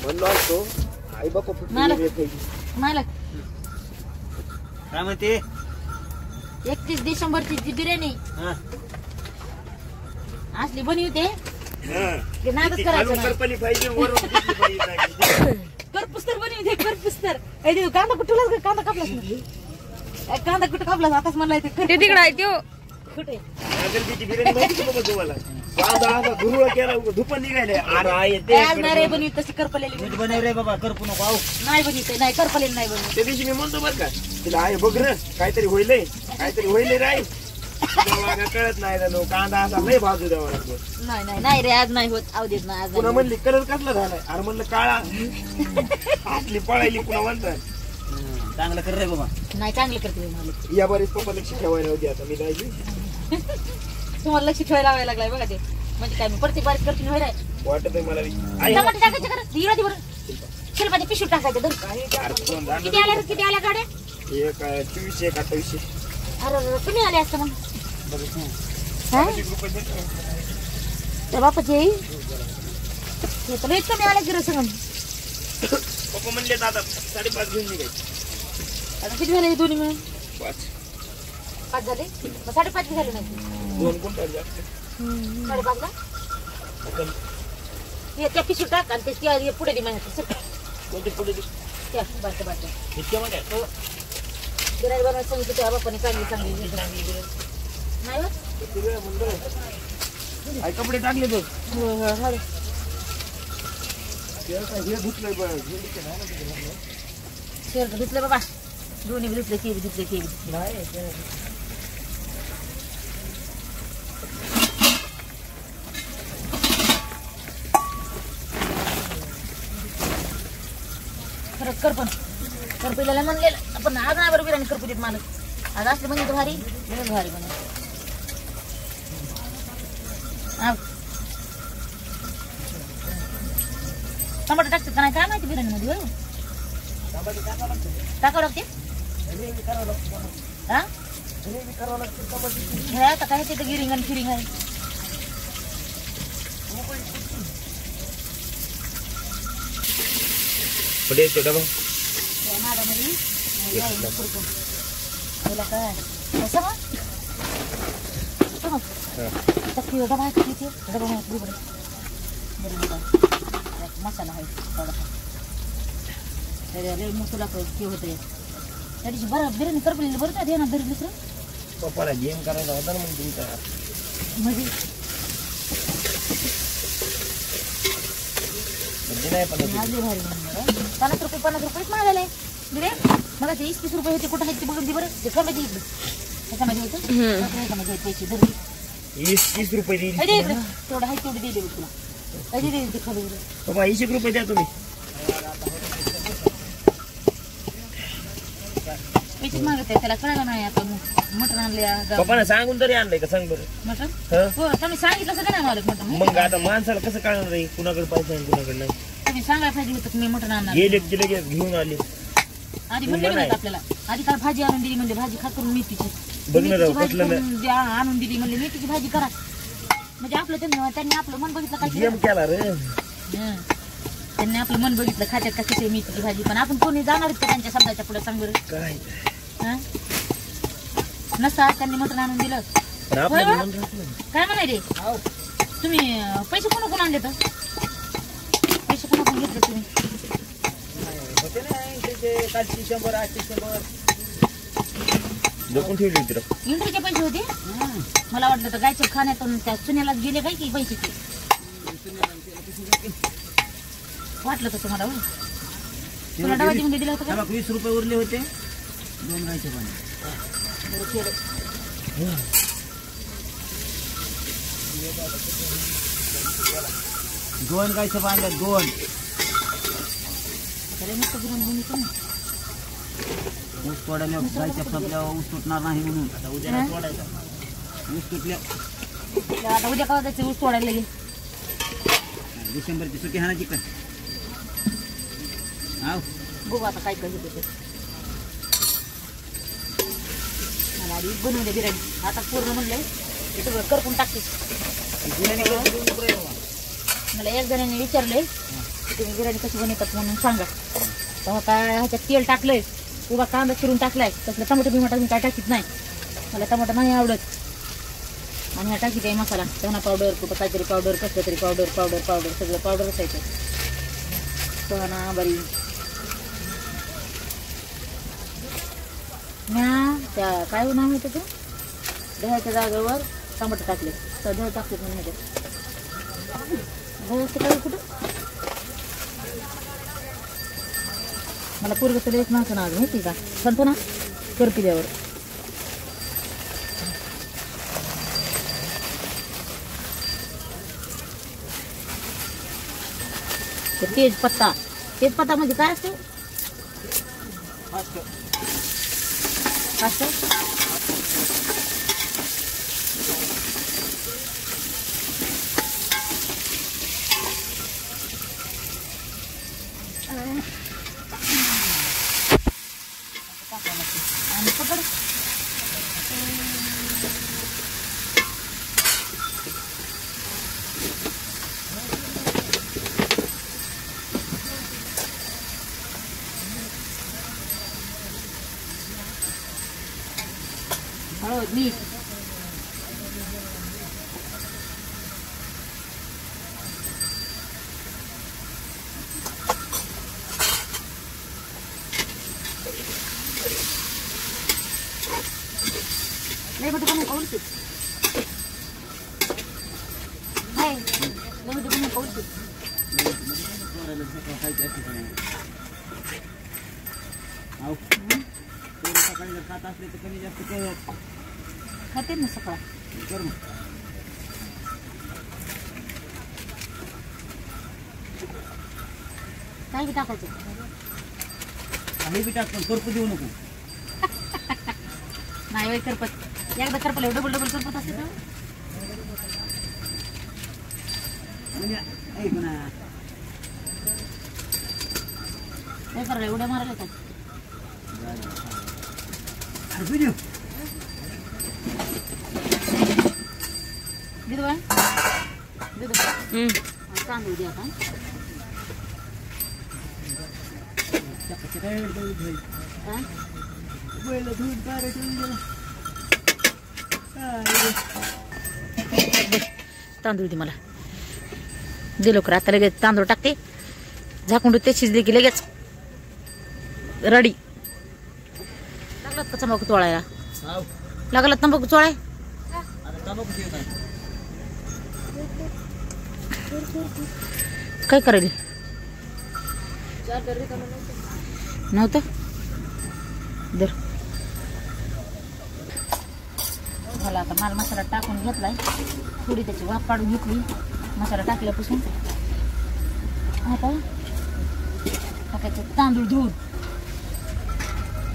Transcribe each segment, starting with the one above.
म्हणलो असतो आई बापा मला काय म्हणते 31 डिसेंबरची जी बिर्याणी असली बनवते ते नादच करायचं करपुस्तर बनवते करपुस्तर कांदा कुठला कांदा कापलास ना कांदा कुठं कापलास आताच म्हणला ते तिकडे आहे तो कुठे बनवी तशी करपलेली बनव रे बाबा करपू नको नाही बनवते नाही करपलेली नाही बनवते त्या दिवशी मी म्हणतो बरं का तिला आहे बघ रे काहीतरी होईल राय कळत नाही ना कांदा असा लय बाजू द्यावा लागतो नाही रे आज नाही होत अवधीत नाही आज पुन्हा म्हणली कलर कसला झालाय अरे म्हणलं काळा आतली पळायली पुन्हा म्हणतात चांगलं कर रे बाबा नाही चांगलं करते मला या बरेच पप्पा लक्ष ठेवायला होती आता मी जायची तुम्हाला लक्ष ठेवायला लावायला लागलाय बघा ते म्हणजे काय मी प्रत्येक बारीक करते होय वाटत आहे मला टमाटे टाकायचे का हिरवा बरं शिल्पाचे पिशवी टाकायचे किती आल्या गाड्या 2400 का 2800 अरे तुम्ही आले असतं मग त्या बापाचे तर लई कमी आल्या की सगळं पप्पा म्हणले आता 5.5 घेऊन निघायचे आता किती झाले दोन्ही मिळून 5 झाले मग 5.5 झाले नाही 2 क्विंटल जास्त 5.5 ला त्या पिशवी टाक आणि ते पुढे दे महिन्यात कोणते पुढे त्या बारच्या इतक्यामध्ये गिराई बनवायला सांगितलं त्या बापाने चांगली नाही आई कपडे टाकले बघ शर्ट धुतले बाबा दोन्ही धुतले ते धुतले खरंच करपिल्याला म्हणलेलं आपण आज नाही बरं बिर्याणी करपू देत माणूस आज असले म्हणजे भारी भारी बनव टमाटर टाकतात का नाही काय माहिती बिर्याणी मध्ये टाकावं लागते हा आता काय तिथं गिरिंग आणि फिरिंग आहे काय कसं मसाला आहे थोडासा मसाला होते त्या दिवशी बरं बिर्याणी करपलेली बरं का ध्यानात धरली दुसरं पप्पाला गेम करायला होता ना मग तुमचा म्हणजे 50 रुपये मागायला बिरे मग ते 30 रुपये होते कुठं आहेत ते बघून दे बरं ते कमी दे इकडे त्याच्यामध्ये होतं त्याच्यामध्ये पैसे धरले 30 रुपये दिली तेवढं आहे तेवढी दिली तुला कधी दिली ते खाली बाबा 80 रुपये द्या तुम्ही पैसे मागत आहे त्याला कळलं नाही आता मटण आणले पप्पाने सांगून तरी आणलंय का सांग बरं मटण हो तुम्ही सांगितलं सगळं नाही मला मटण मग आता माणसाला कसं कळणार रे कुणाकडे पैसे आहे कुणाकडे नाही तुम्ही सांगायला पाहिजे होतं की मी मटण आणणार गेले की लगेच घेऊन आले आधी म्हणले नाही आपल्याला आधी काय भाजी आणून दिली म्हणजे भाजी खा करून मेथीची आणून दिली म्हणजे मेथीची भाजी करा म्हणजे आपलं त्यांनी आपलं मन बघितलं काय केला रे त्यांनी आपलं मन बघितलं खात्यात का कशी मेथीची भाजी पण आपण कोणी जाणार त्यांच्या शब्दाच्या पुढे सांग बरं काय नसता त्यांनी मटण आणून दिलं काय म्हणाय रे तुम्ही पैसे कोण आणले तर पैसे कोण घेतले तुम्ही 100 जपून ठेवली होती इंद्रचे पैसे होते मला वाटलं तर गायच्या खाण्यातून त्या चुन्याला गेले काय की पैसे ते वाटलं तसं मला तुला डबाजी मध्ये दिलं होतं का 20 रुपये उरले होते 2 गायचे पाणी दोन गायचं बांधलं 2 ऊस तोडायला गायच्या संपल्यावर ऊस तुटणार नाही म्हणून आता उद्या तोडायचा ऊस तुटल्या आता उद्या का जायचं ऊस तोडायला गेले डिसेंबरची सुट्टी हाणायची का बघू आता काय करत होते मला आधी बनवले बिर्याणी आता पूर्ण म्हणलंय ते सगळं करपून टाकते मला एक जणांनी विचारलंय तुम्ही बिर्याणी कशी बनवतात म्हणून सांगा. तेव्हा काय ह्याच्यात तेल टाकलंय, उभा कांदा चिरून टाकलाय, तसलं टमाटर बिमाटा मी काय टाकीत नाही, मला टमाटर नाही आवडत. आणि ह्या टाकीत आहे मसाला, धना पावडर, कुठं काहीतरी पावडर, कसलं तरी पावडर पावडर पावडर सगळं पावडर असायचं. धना बरी म्या त्या काय नाव आहे त्याचं, दह्याच्या जागेवर टमाटर टाकले, तर दह टाकले म्हणून ह्याच्यात दह्याचं काय कुठं मला पूर्वी तर एक नव्हतं ना अजून माहिती का, सांगतो ना कर पिल्यावर. तेजपत्ता, तेजपत्ता म्हणजे काय असते, असं आणि पकड हळद मीठ लय मोठं बनवू कवडीत नाही, लय मोठं बनवू कवडीत सकाळी जर खात असले तर कमी जास्त खाते ना सकाळ कर मग. काय बी टाकायचं, काही बी टाक पण करपू देऊ नको. नाही वय करपत, एकदा करपलं डबल डबल करपत असते तर म्हणजे ऐक ना, काय करायला उड्या मारायला का दिदू बाय दिदू तांदूळ द्या आता. तांदूळ दे मला, दे लवकर, आता लगेच तांदूळ टाकते, झाकून ते शिजले की लगेच रडी. लागलात का तंबाखू चोळायला, लागला तंबाखू चोळाय, काय करायला नव्हतं दर मला. आता माल मसाला टाकून घेतलाय, थोडी त्याची वाफ काढून घेतली मसाला टाकल्यापासून. आता टाकायचं तांदूळ धुवून,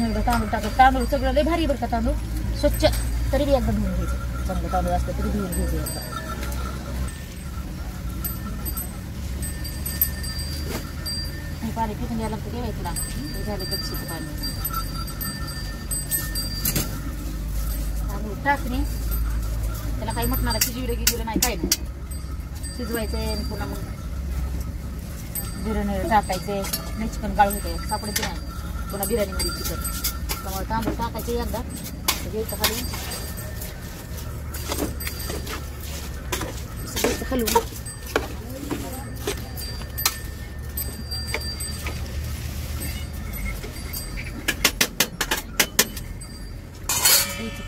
एकदा तांदूळ टाकायचं. तांदूळ सगळं लय भारी बरं का, तांदूळ स्वच्छ तरी बी एकदा धुवून घ्यायचं, चांगलं तांदूळ असतं तरी धुवून घ्यायचं एकदा. पाणी पिकून द्यायला लागतं ठेवायचं ना, ते झालं कच्चं पाणी. तांदूळ टाकणे, त्याला काही म्हटणार शिजविलं गिजविलं नाही, काय नाही, शिजवायचंय आणि पुन्हा मग बिर्याणी टाकायचे, नाही चिकन गाळ होते सापडायचे नाही, पुन्हा बिर्याणीमध्ये चिकन. त्यामुळे तांदूळ टाकायचे एकदा घ्यायचं खाली, घ्यायचं हलवून.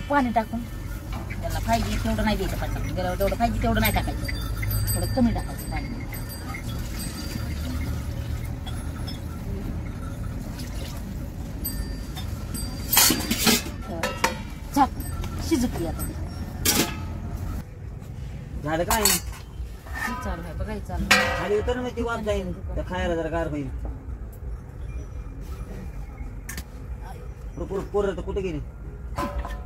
पाणी टाकून त्याला पाहिजे तेवढं नाही द्यायचं, पाणी गेल्यावर जेवढं पाहिजे तेवढं नाही टाकायचं, थोडं कमी टाकायचं पाणी. शिजतली आता झालं काय चालू आहे बघायचं, चालू खाली उतर ना, ती वाद जाईल तर खायला जरा गार होईल. पोरं तर कुठे गेली,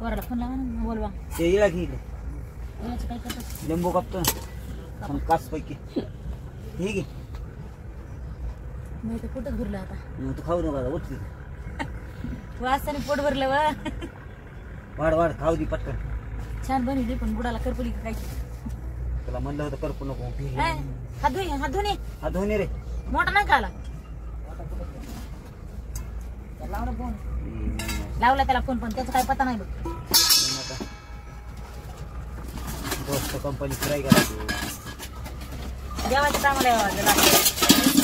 वरला फोन लावा ना, बोलवा. ते येळा घे, याचं काय करतात, लिंबू कापतो ना कास पैकी, ठीक आहे. मी तर पोटच भरलं आता, मग तू खाऊ नका उठली, वासाने पोट भरलं वा. वाढ वाढ खाऊ दे पटकन. छान बनवली पण बुडाला करपली काय, तुला म्हणलं होतं करपू नको. हात धुणे हात धुणे हात धुणे रे, मोठा नाही का आला लावला फोन लावला त्याला फोन पण त्याचा काय पता नाही बघ गोष्ट कंपनी ट्राय करायची जेवायचं चांगलं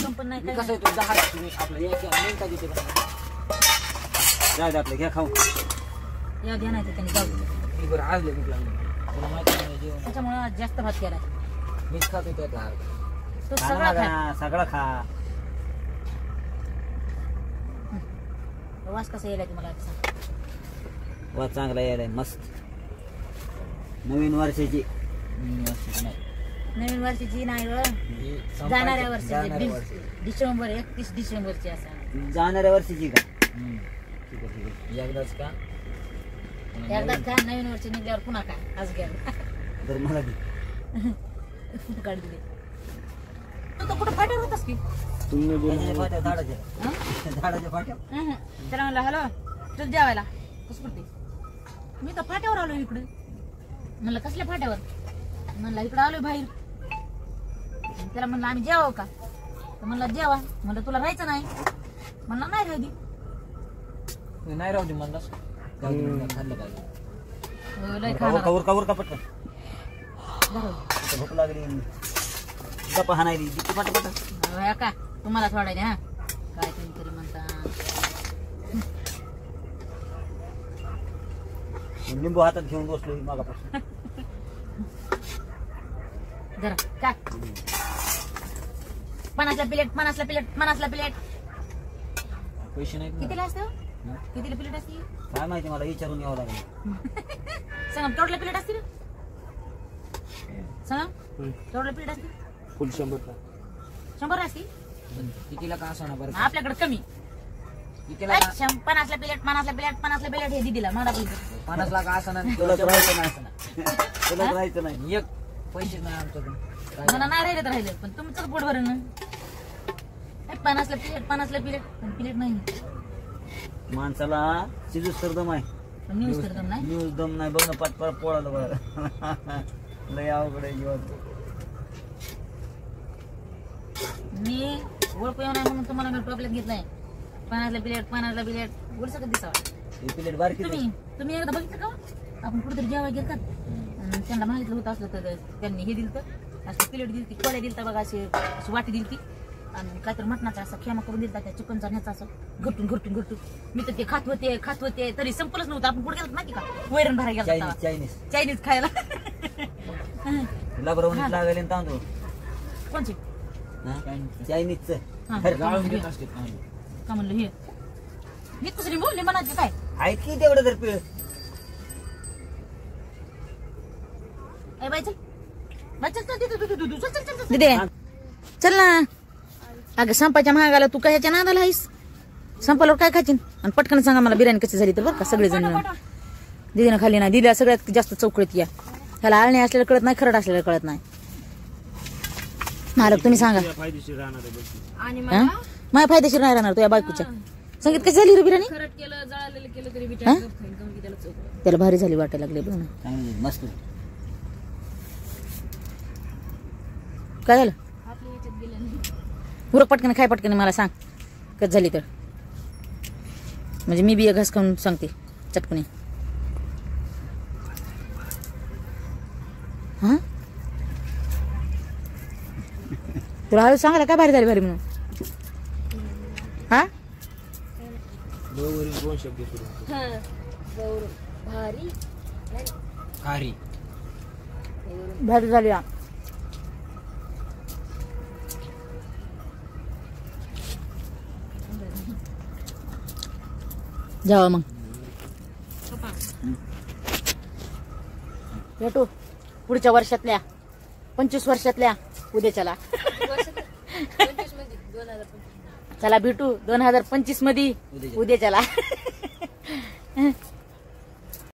कंपनी नाही कसं आहे तो 10 आपलं एक मिनिटात येते जाऊ दे आपलं घ्या खाऊ या द्या नाही त्यांनी जाऊ बरं आज भूक लागली तुला माहिती नाही जेवण त्याच्यामुळे आज जास्त भात केला मीच खातो त्यातला तो सगळा खा सगळं खा वास कसा येईल तुम्हाला आता सांग. वा चांगला यायलाय मस्त नवीन वर्षाची नवीन वर्षाची नाही व जाणाऱ्या वर्षाची डिसेंबर 31 डिसेंबरची असं जाणाऱ्या वर्षीची का ठीक आहे एकदाच का एकदा खा नवीन वर्ष निघल्यावर पुन्हा खा आज घ्या तर मला दे. काढ दिले तू तर कुठं फाट्यावर होतास की त्याच्या फाट्या झाडाच्या फाट्या त्याला म्हणलं हॅलो चल जेवायला कसं करते मी तर फाट्यावर आलो इकडे म्हणलं कसल्या फाट्यावर म्हणलं इकडे आलोय बाहेर त्याला म्हणलं आम्ही जेवावं का तर म्हणलं जेवा म्हणलं तुला राहायचं नाही म्हणलं नाही राहू दे नाही राहू दे म्हणलास खाल्लं पाहिजे लय खाणार कवर का पटकन धरू. भूक लागली गप्पा हाणायली पटापट होय का तुम्हाला सोडायला हा काय तुम्ही तरी म्हणता लिंबू हातात घेऊन बसलो मागापासून जरा काय 50ला प्लेट 50ला प्लेट 50ला प्लेट पैसे नाही कितीला असतं कितीला प्लेट असते काय माहिती मला विचारून यावं लागेल सांग टोटला प्लेट असते ना सांग टोटला प्लेट असते फुल 100 असते कितीला का असं ना बरं आपल्याकडे कमी कितीला 50ला प्लेट 50ला प्लेट 50ला प्लेट हे दिला मला 50 लाख असं ना तुला राहायचं नाही असं ना तुला राहायचं नाही एक पैसे नाही आमच्याकडे मला नाही राहिलं तर राहिलं पण तुमचं पोट भरण ना 50ला प्लेट पण प्लेट नाही माणसाला शिजूस तर दम आहे न्यूज तर नाही न्यूज दम नाही बघ ना पाठ पोळाला बघा लय अवघड आहे जीवन मी ओळखू येऊ नाही म्हणून तुम्हाला मी टोपल्यात घेतलाय 50ला प्लेट बोल सकत दिसावा ही प्लेट बारकी तुम्ही एकदा बघितलं का आपण कुठेतरी जेवायला घेतात आणि त्यांना माहितलं होतं असलं तर त्यांनी हे दिलं तर असं प्लेट दिली कोड्या दिलता बघा अशी वाटी दिली आणि काहीतरी मटणाचा असा खेमा करून दिलता त्या चिकनचा न्याचा असं घटून मी तर ते खात होते तरी संपलंच नव्हतं आपण पुढे गेलो माहिती का वैरण भरायला गेला चायनीज खायला लाबरवणीत लागले तांदूळ कोणची चायनीजचं का म्हणलं हे दुसरी बोलली म्हणायची काय आहे की तेवढं तर पिळ चल ना अगं संपाच्या महागाला तू कशाच्या नादाला आहेस संपाल्यावर काय खाचीन आणि पटकन सांगा मला बिर्याणी कशी झाली तर बरं का सगळेजण दिदीनं खाली नाही दिल्या सगळ्यात जास्त चौकळीत या ह्याला आळणी असलेलं कळत नाही खरड असलेलं कळत नाही मला तुम्ही सांगा फायदेशीर राहणार आहे माझ्या फायदेशीर नाही राहणार तुझ्या बायकोच्या संगीत कशी झाली रे बिर्याणी त्याला भारी झाली वाटायला लागले बघ ना मस्त काय झालं उरक पटकन खाय पटकन मला सांग कच झाली तर म्हणजे मी बी एक घास खाऊन सांगते चटकणी हा तुला हळू सांगायला काय भारी झाली भारी म्हणून हा दोन शब्द सुरू खारी भारी झाली हा जावा मग भेटू पुढच्या वर्षातल्या 25 वर्षातल्या उद्याच्याला चला भेटू 2025 मध्ये उद्याच्याला